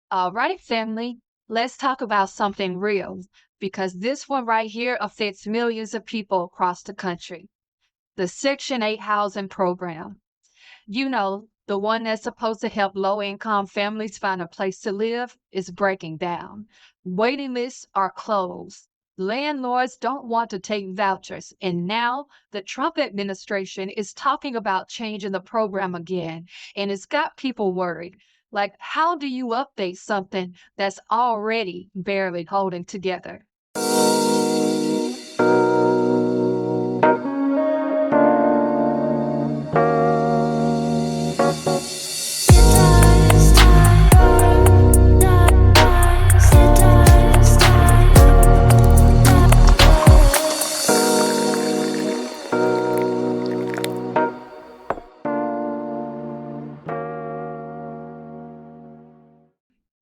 All right, family, let's talk about something real because this one right here affects millions of people across the country. The Section 8 housing program. The one that's supposed to help low income families find a place to live is breaking down. Waiting lists are closed. Landlords don't want to take vouchers. And now the Trump administration is talking about changing the program again. And it's got people worried. Like, how do you update something that's already barely holding together?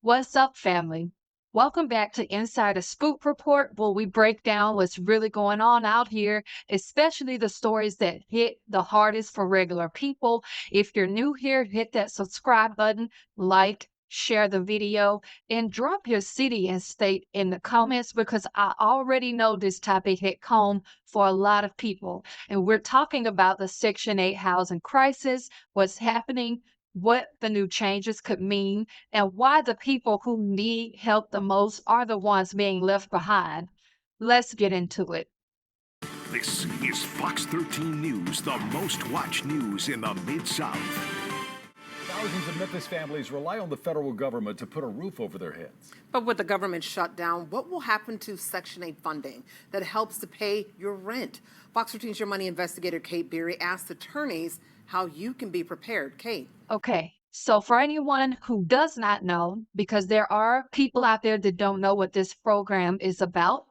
What's up, family? Welcome back to Inside a Scoop Report, where we break down what's really going on out here, especially the stories that hit the hardest for regular people. If you're new here, hit that subscribe button, like, share the video, and drop your city and state in the comments because I already know this topic hit home for a lot of people. And we're talking about the Section 8 housing crisis, what's happening, what the new changes could mean and why the people who need help the most are the ones being left behind. Let's get into it. This is Fox 13 News, the most watched news in the Mid-South. Thousands of Memphis families rely on the federal government to put a roof over their heads. But with the government shut down, what will happen to Section 8 funding that helps to pay your rent? Fox 13's Your Money investigator Kate Beery asked attorneys how you can be prepared. Kate. Okay, so for anyone who does not know, because there are people out there that don't know what this program is about,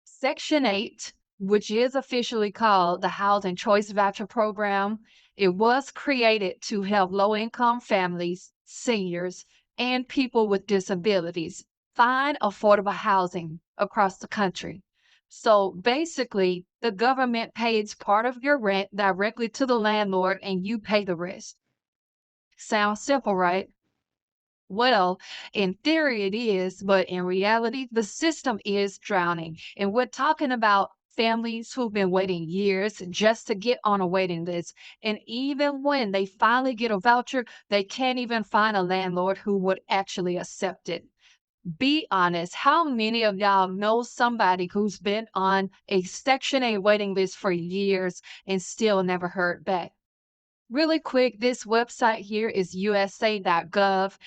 Section 8, which is officially called the Housing Choice Voucher Program, it was created to help low-income families, seniors, and people with disabilities find affordable housing across the country. So basically, the government pays part of your rent directly to the landlord and you pay the rest. Sounds simple, right? Well, in theory it is, but in reality, the system is drowning. And we're talking about families who've been waiting years just to get on a waiting list. And even when they finally get a voucher, they can't even find a landlord who would actually accept it. Be honest, how many of y'all know somebody who's been on a Section 8 waiting list for years and still never heard back? Really quick, this website here is usa.gov.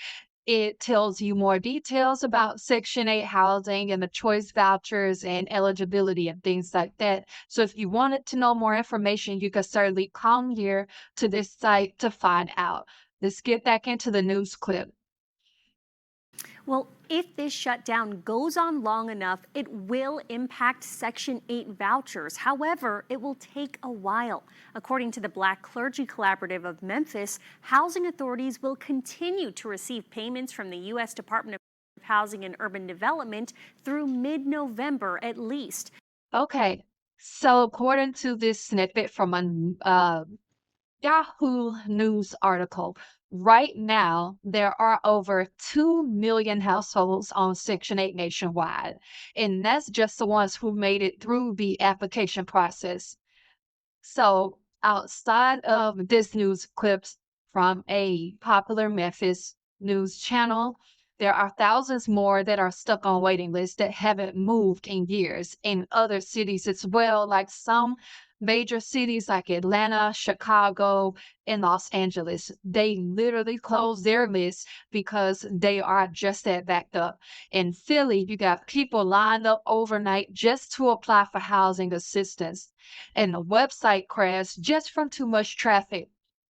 It tells you more details about Section 8 housing and the choice vouchers and eligibility and things like that. So if you wanted to know more information, you could certainly come here to this site to find out. Let's get back into the news clip. Well, if this shutdown goes on long enough, it will impact Section 8 vouchers. However, it will take a while. According to the Black Clergy Collaborative of Memphis, housing authorities will continue to receive payments from the U.S. Department of Housing and Urban Development through mid-November at least. Okay, so according to this snippet from a Yahoo News article, right now there are over 2 million households on Section 8 nationwide, and that's just the ones who made it through the application process. So, outside of this news clips from a popular Memphis news channel, there are thousands more that are stuck on waiting lists that haven't moved in years in other cities as well, like some major cities like Atlanta, Chicago, and Los Angeles. They literally closed their lists because they are just that backed up. In Philly, you got people lined up overnight just to apply for housing assistance, and the website crashed just from too much traffic.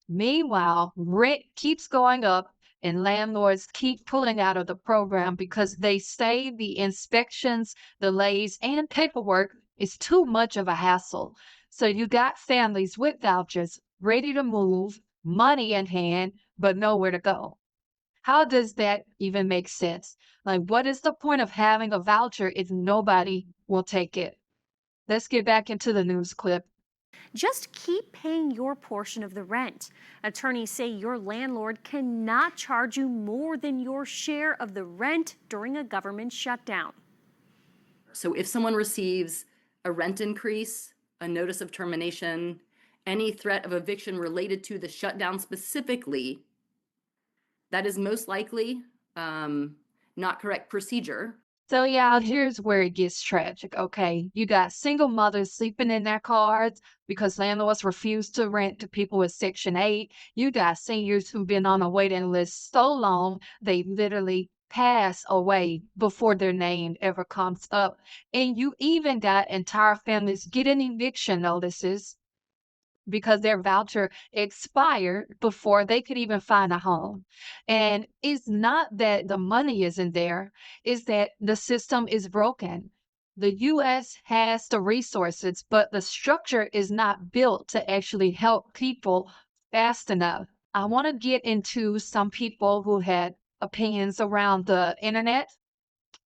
Meanwhile, rent keeps going up and landlords keep pulling out of the program because they say the inspections, delays, and paperwork is too much of a hassle. So you got families with vouchers ready to move, money in hand, but nowhere to go. How does that even make sense? Like, what is the point of having a voucher if nobody will take it? Let's get back into the news clip. Just keep paying your portion of the rent. Attorneys say your landlord cannot charge you more than your share of the rent during a government shutdown. So if someone receives a rent increase, a notice of termination, any threat of eviction related to the shutdown specifically, that is most likely not correct procedure. So yeah, here's where it gets tragic, okay? You got single mothers sleeping in their cars because landlords refuse to rent to people with Section 8. You got seniors who've been on a waiting list so long, they literally pass away before their name ever comes up. And you even got entire families getting eviction notices because their voucher expired before they could even find a home. And it's not that the money isn't there, it's that the system is broken. The US has the resources, but the structure is not built to actually help people fast enough. I want to get into some people who had opinions around the internet,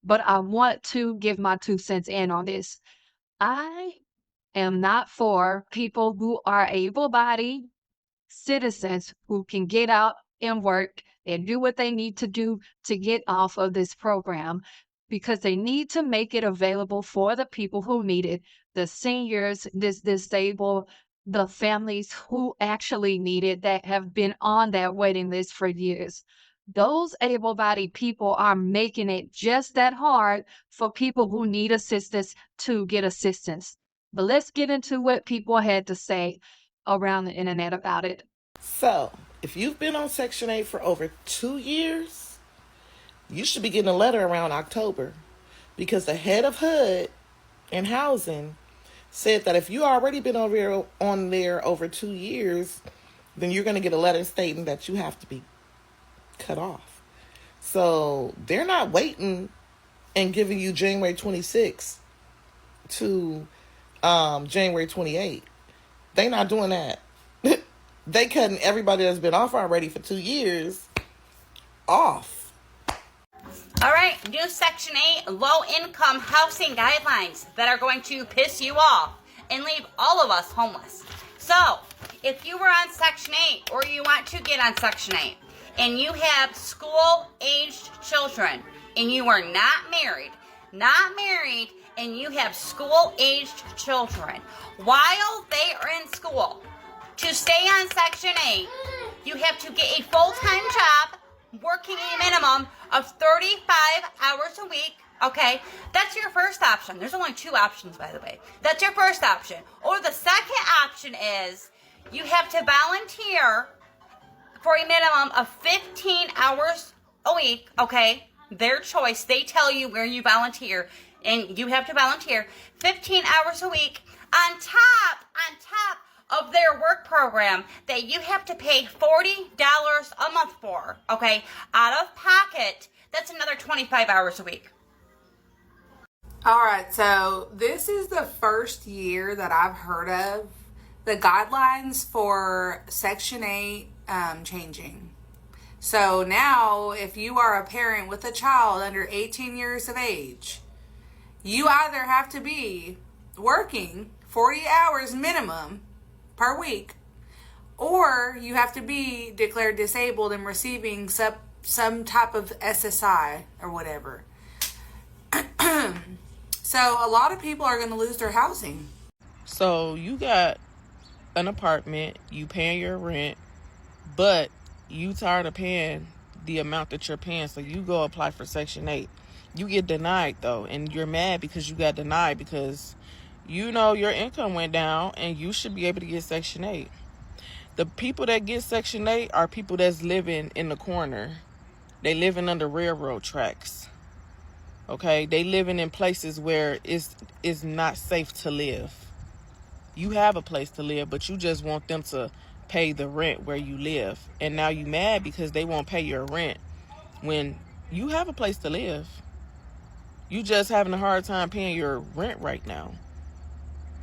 but I want to give my 2 cents in on this. I am not for people who are able-bodied citizens who can get out and work and do what they need to do to get off of this program, because they need to make it available for the people who need it, the seniors, this disabled, the families who actually need it that have been on that waiting list for years. Those able-bodied people are making it just that hard for people who need assistance to get assistance. But let's get into what people had to say around the internet about it. So, if you've been on Section 8 for over 2 years, you should be getting a letter around October, because the head of HUD and housing said that if you already been on there over 2 years, then you're going to get a letter stating that you have to be cut off. So they're not waiting and giving you January 26th to January 28th. They not doing that. They cutting everybody that's been off already for 2 years off. All right, new Section 8 low-income housing guidelines that are going to piss you off and leave all of us homeless. So, if you were on Section 8 or you want to get on Section 8 and you have school-aged children and you are not married, and you have school-aged children, while they are in school, to stay on Section 8, you have to get a full-time job working a minimum of 35 hours a week, okay? That's your first option. There's only 2 options, by the way. That's your first option. Or the second option is you have to volunteer for a minimum of 15 hours a week, okay? Their choice. They tell you where you volunteer, and you have to volunteer 15 hours a week on top of their work program that you have to pay $40 a month for, okay? Out of pocket, that's another 25 hours a week. All right, so this is the first year that I've heard of the guidelines for Section 8 changing. So now, if you are a parent with a child under 18 years of age, you either have to be working 40 hours minimum per week, or you have to be declared disabled and receiving some type of SSI or whatever. So a lot of people are going to lose their housing. So you got an apartment, you paying your rent, but you tired of paying the amount that you're paying, so you go apply for Section 8. You get denied, though, and you're mad because you got denied because you know your income went down and you should be able to get Section 8. The people that get Section 8 are people that's living in the corner. They living under railroad tracks. Okay? They living in places where it's not safe to live. You have a place to live, but you just want them to pay the rent where you live. And now you mad because they won't pay your rent when you have a place to live. You just having a hard time paying your rent right now.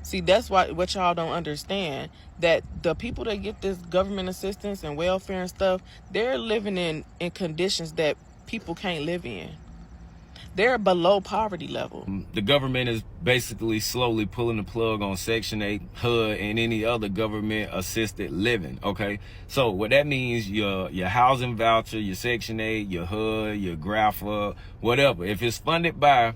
See, that's what y'all don't understand, that the people that get this government assistance and welfare and stuff, they're living in conditions that people can't live in. They're below poverty level. The government is basically slowly pulling the plug on Section 8, HUD, and any other government-assisted living, okay? So what that means, your housing voucher, your Section 8, your HUD, your GRAFA, whatever, if it's funded by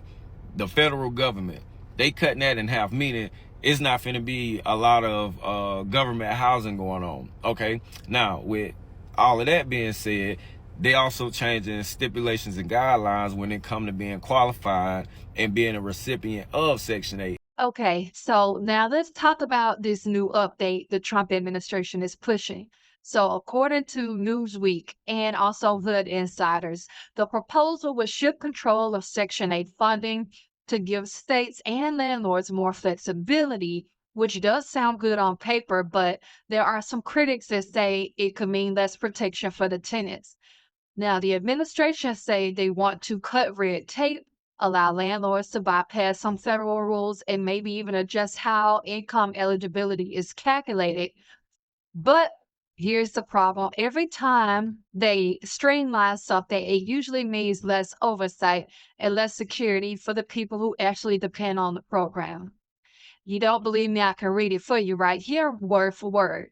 the federal government, they cutting that in half, meaning it's not finna be a lot of government housing going on, okay? Now, with all of that being said, they also changing stipulations and guidelines when it come to being qualified and being a recipient of Section 8. Okay, so now let's talk about this new update the Trump administration is pushing. So, according to Newsweek and also Hood Insiders, the proposal would shift control of Section 8 funding to give states and landlords more flexibility, which does sound good on paper, but there are some critics that say it could mean less protection for the tenants. Now, the administration say they want to cut red tape, allow landlords to bypass some federal rules, and maybe even adjust how income eligibility is calculated. But here's the problem. Every time they streamline something, it usually means less oversight and less security for the people who actually depend on the program. You don't believe me? I can read it for you right here, word for word.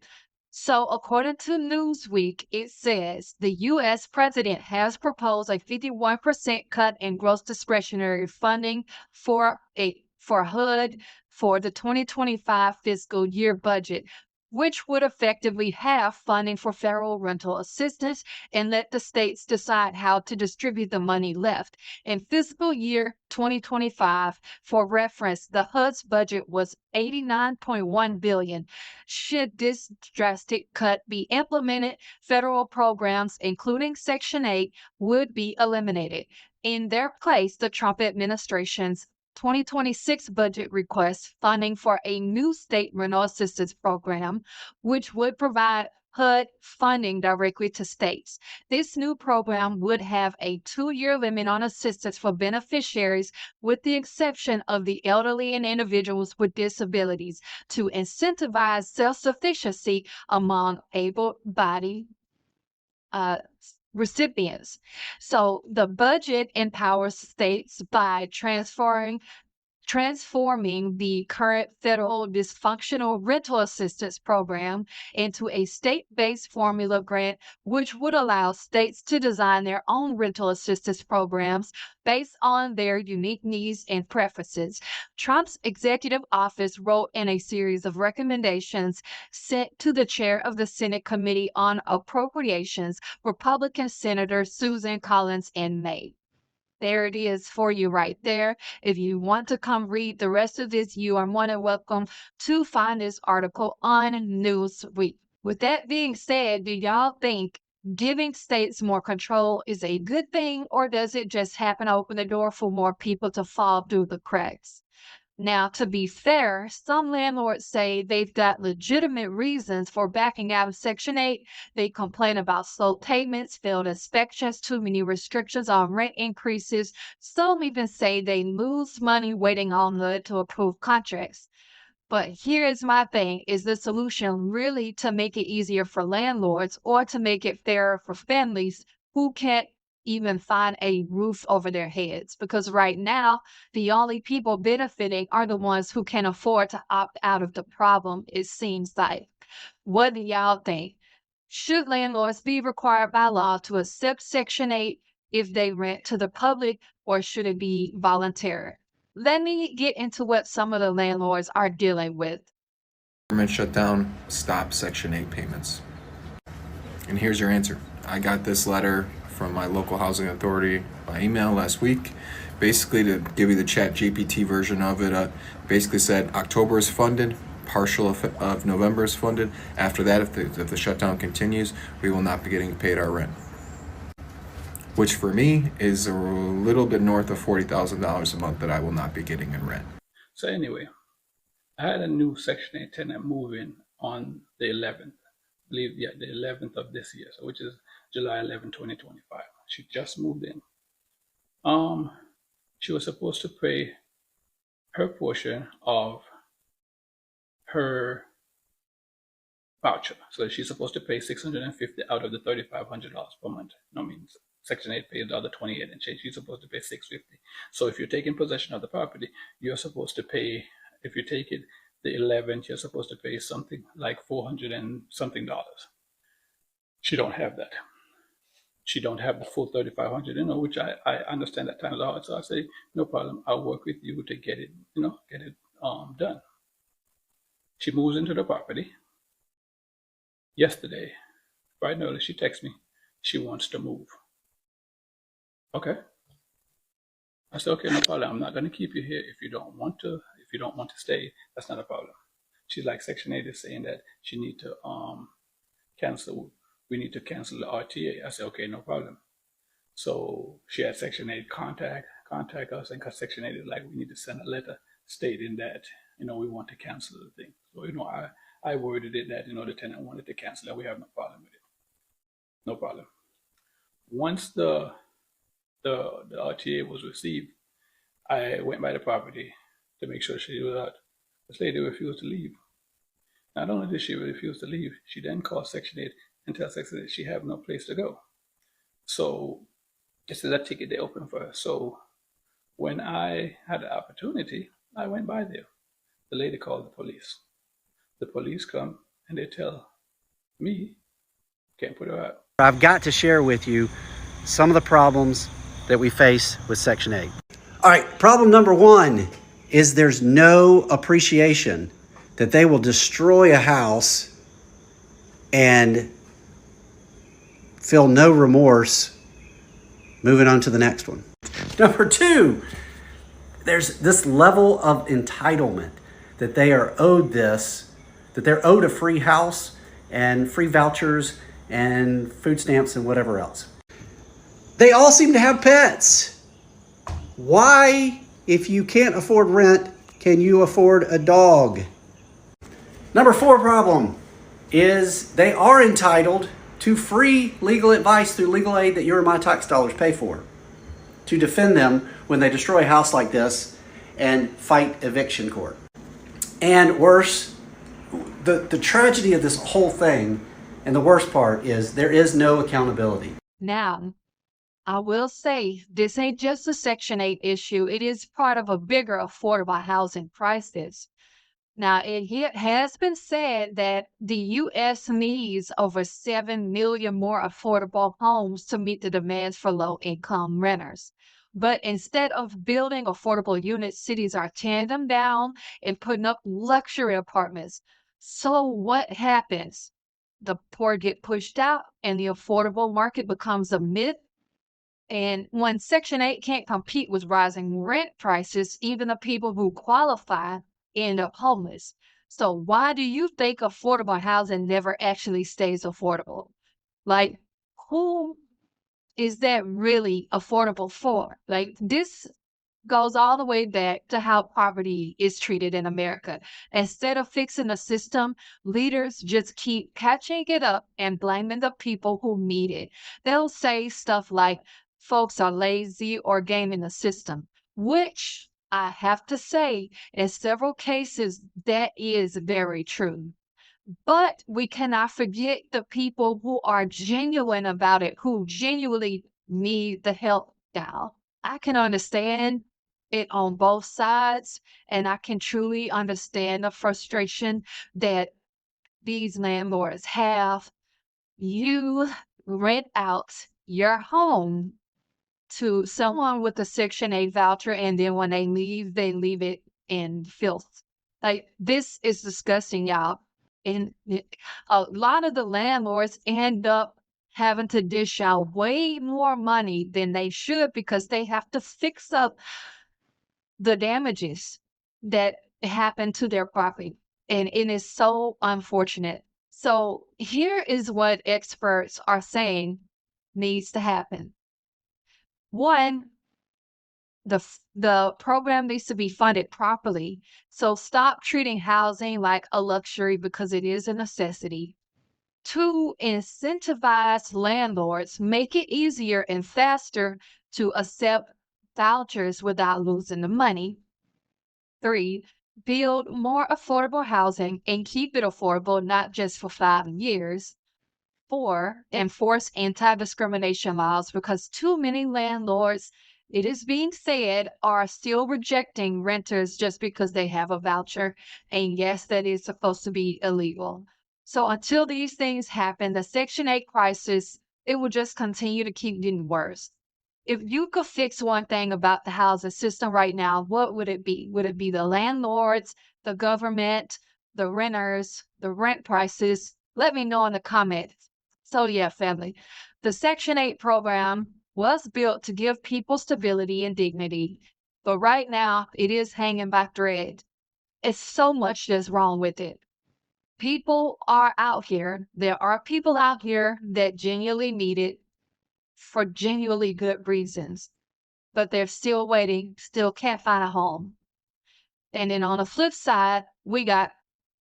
So, according to Newsweek, it says the U.S. president has proposed a 51% cut in gross discretionary funding for HUD for the 2025 fiscal year budget, which would effectively halve funding for federal rental assistance and let the states decide how to distribute the money left. In fiscal year 2025, for reference, the HUD's budget was $89.1 billion. Should this drastic cut be implemented, federal programs, including Section 8, would be eliminated. In their place, the Trump administration's 2026 budget requests funding for a new state rental assistance program, which would provide HUD funding directly to states. This new program would have a 2-year limit on assistance for beneficiaries, with the exception of the elderly and individuals with disabilities, to incentivize self-sufficiency among able-bodied recipients. So the budget empowers states by transforming the current federal dysfunctional rental assistance program into a state-based formula grant, which would allow states to design their own rental assistance programs based on their unique needs and preferences. Trump's executive office wrote in a series of recommendations sent to the chair of the Senate Committee on Appropriations, Republican Senator Susan Collins, in May. There it is for you right there. If you want to come read the rest of this, you are more than welcome to find this article on Newsweek. With that being said, do y'all think giving states more control is a good thing, or does it just happen to open the door for more people to fall through the cracks? Now, to be fair, some landlords say they've got legitimate reasons for backing out of Section 8. They complain about slow payments, failed inspections, too many restrictions on rent increases. Some even say they lose money waiting on HUD to approve contracts. But here's my thing. Is the solution really to make it easier for landlords, or to make it fairer for families who can't even find a roof over their heads? Because right now, the only people benefiting are the ones who can afford to opt out of the problem, it seems like. What do y'all think? Should landlords be required by law to accept Section 8 if they rent to the public, or should it be voluntary? Let me get into what some of the landlords are dealing with. Government shutdown, stop Section 8 payments. And here's your answer. I got this letter from my local housing authority by email last week, basically to give you the chat GPT version of it. Basically said October is funded, partial of November is funded. After that, if the shutdown continues, we will not be getting paid our rent, which for me is a little bit north of $40,000 a month that I will not be getting in rent. So anyway, I had a new Section 8 tenant move in on the 11th, I believe, the 11th of this year, so which is July 11, 2025. She just moved in. She was supposed to pay her portion of her voucher. So she's supposed to pay $650 out of the $3,500 per month. No means Section 8 pays the other 28 and change. You're supposed to pay $650. So if you're taking possession of the property, you're supposed to pay, if you take it the 11th, you're supposed to pay something like $400 and something. She don't have that. She don't have the full 3,500, which I understand that time is hard. So I say, no problem. I'll work with you to get it, done. She moves into the property. Yesterday, right notice, she texts me. She wants to move. Okay. I said, okay, no problem. I'm not going to keep you here if you don't want to. If you don't want to stay, that's not a problem. She's like, Section 8 is saying that she need to cancel. We need to cancel the RTA. I said, okay, no problem. So she had Section 8 contact us, and because Section 8 is like, we need to send a letter stating that, we want to cancel the thing. So, I worded it that, the tenant wanted to cancel it. We have no problem with it. No problem. Once the RTA was received, I went by the property to make sure she was out. This lady refused to leave. Not only did she refuse to leave, she then called Section 8 and tell Section 8 she have no place to go. So this is a ticket they opened for her. So when I had the opportunity, I went by there. The lady called the police. The police come and they tell me, can't put her out. I've got to share with you some of the problems that we face with Section 8. All right, problem number one is there's no appreciation that they will destroy a house and feel no remorse moving on to the next one. Number two, there's this level of entitlement that they are owed that they're owed a free house and free vouchers and food stamps and whatever else. They all seem to have pets. Why, if you can't afford rent, can you afford a dog? Number four problem is they are entitled to free legal advice through legal aid that your and my tax dollars pay for to defend them when they destroy a house like this and fight eviction court. And worse, the tragedy of this whole thing and the worst part is there is no accountability. Now, I will say this ain't just a Section 8 issue. It is part of a bigger affordable housing crisis. Now, it has been said that the U.S. needs over 7 million more affordable homes to meet the demands for low-income renters. But instead of building affordable units, cities are tearing them down and putting up luxury apartments. So what happens? The poor get pushed out and the affordable market becomes a myth. And when Section 8 can't compete with rising rent prices, even the people who qualify end up homeless. So why do you think affordable housing never actually stays affordable? Like, who is that really affordable for? Like, this goes all the way back to how poverty is treated in America. Instead of fixing the system, leaders just keep catching it up and blaming the people who need it. They'll say stuff like, folks are lazy or gaming the system, which I have to say, in several cases, that is very true. But we cannot forget the people who are genuine about it, who genuinely need the help now. I can understand it on both sides, and I can truly understand the frustration that these landlords have. You rent out your home to someone with a Section 8 voucher, and then when they leave it in filth. Like, this is disgusting, y'all. And a lot of the landlords end up having to dish out way more money than they should because they have to fix up the damages that happen to their property. And it is so unfortunate. So here is what experts are saying needs to happen. One, the program needs to be funded properly. So stop treating housing like a luxury because it is a necessity. Two, incentivize landlords, make it easier and faster to accept vouchers without losing the money. Three, build more affordable housing and keep it affordable, not just for 5 years. 4, enforce anti-discrimination laws because too many landlords, it is being said, are still rejecting renters just because they have a voucher. And yes, that is supposed to be illegal. So until these things happen, the Section 8 crisis, it will just continue to keep getting worse. If you could fix one thing about the housing system right now, what would it be? Would it be the landlords, the government, the renters, the rent prices? Let me know in the comments. So yeah, family, the Section 8 program was built to give people stability and dignity, but right now it is hanging by thread. It's so much that's wrong with it. People are out here. There are people out here that genuinely need it for genuinely good reasons, but they're still waiting, still can't find a home. And then on the flip side, we got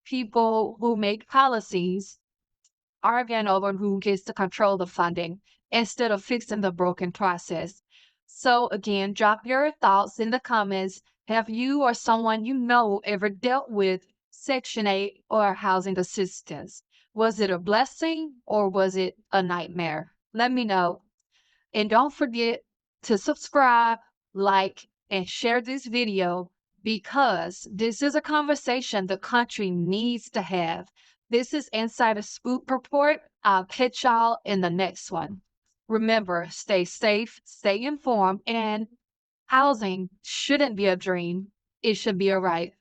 people who make policies arguing over who gets to control the funding instead of fixing the broken process. So again, drop your thoughts in the comments. Have you or someone you know ever dealt with Section 8 or housing assistance? Was it a blessing or was it a nightmare? Let me know. And don't forget to subscribe, like, and share this video because this is a conversation the country needs to have. This is Insider Scoop Report. I'll catch y'all in the next one. Remember, stay safe, stay informed, and housing shouldn't be a dream. It should be a right.